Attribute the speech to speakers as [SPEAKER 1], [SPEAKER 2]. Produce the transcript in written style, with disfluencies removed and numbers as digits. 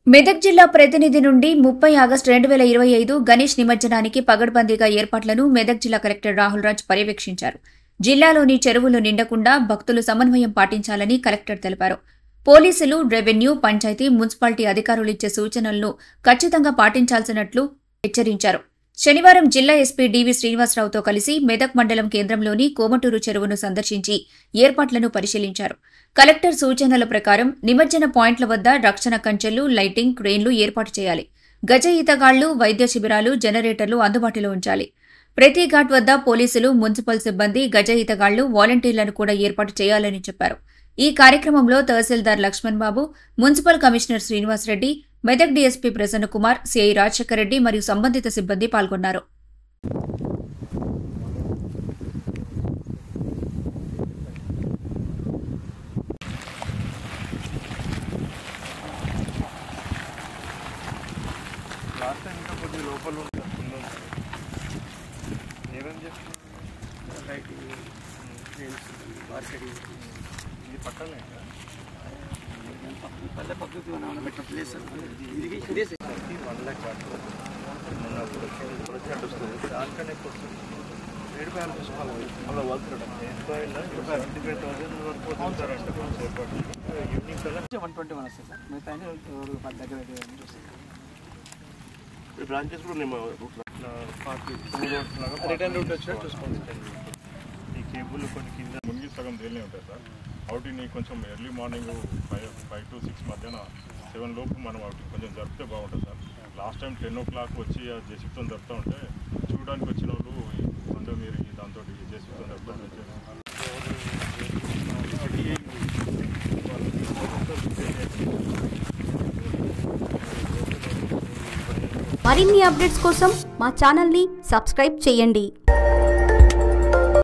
[SPEAKER 1] మెదక్ జిల్లా ప్రతినిధి నుండి 30 ఆగస్టు 2025 గణేష్ నిమజ్జనానికి పగడ్బందీగా ఏర్పాట్లను మెదక్ జిల్లా కలెక్టర్ రాహుల్ రాజ్ పర్యవేక్షించారు. జిల్లాలోని చెరువులు నిండకుండా భక్తులు సమన్వయం పాటించాలని కలెక్టర్ తెలిపారు. పోలీసులు, రెవెన్యూ, పంచాయతీ, మున్సిపాలిటీ అధికారులు ఇచ్చే సూచనలను ఖచ్చితంగా పాటించాల్సినట్లు హెచ్చరించారు. శనివారం జిల్లా ఎస్పీ డివి శ్రీనివాసరావుతో కలిసి మెదక్ మండలం కేంద్రంలోని కోమటూరు చెరువును సందర్శించి ఏర్పాట్లను పరిశీలించారు. కలెక్టర్ సూచనల ప్రకారం నిమజ్జన పాయింట్ల వద్ద రక్షణ కంచెలు, లైటింగ్, క్రేన్లు ఏర్పాటు చేయాలి. గజ ఈతగాళ్లు, వైద్య శిబిరాలు, జనరేటర్లు అందుబాటులో ఉంచాలి. ప్రతి ఘాట్ వద్ద పోలీసులు, మున్సిపల్ సిబ్బంది, గజ ఈతగాళ్లు, వాలంటీర్లను కూడా ఏర్పాటు చేయాలని చెప్పారు. ఈ కార్యక్రమంలో tahsildar Lakshman Babu, municipal commissioner Srinivasa Reddy, Medak DSP Prasannakumar, CI Rajasekhar Reddy మరియు సంబంధిత సిబ్బంది పాల్గొన్నారు.
[SPEAKER 2] బ్రాంచెస్ కూడా రిటర్న్ రూట్ వచ్చినట్టు చూసుకోండి. ఈ కేబుల్ కొన్ని కింద మునిగి సగం తేలినే ఉంటాయి సార్. అవుటిని కొంచెం ఎర్లీ మార్నింగ్ 5 to 6 మధ్యాహ్న 7 లోపు మనం అవుటింగ్ కొంచెం జరిపితే బాగుంటుంది సార్. లాస్ట్ టైం 10 o'clock వచ్చి ఆ జెసిప్తో జరుపుతూ ఉంటే చూడడానికి వచ్చిన వాళ్ళు కొంచెం మీరు దాంతో జెసిప్తో జరుపుతూ
[SPEAKER 3] మరిన్ని అప్డేట్స్ కోసం మా ఛానల్ని సబ్స్క్రైబ్ చేయండి.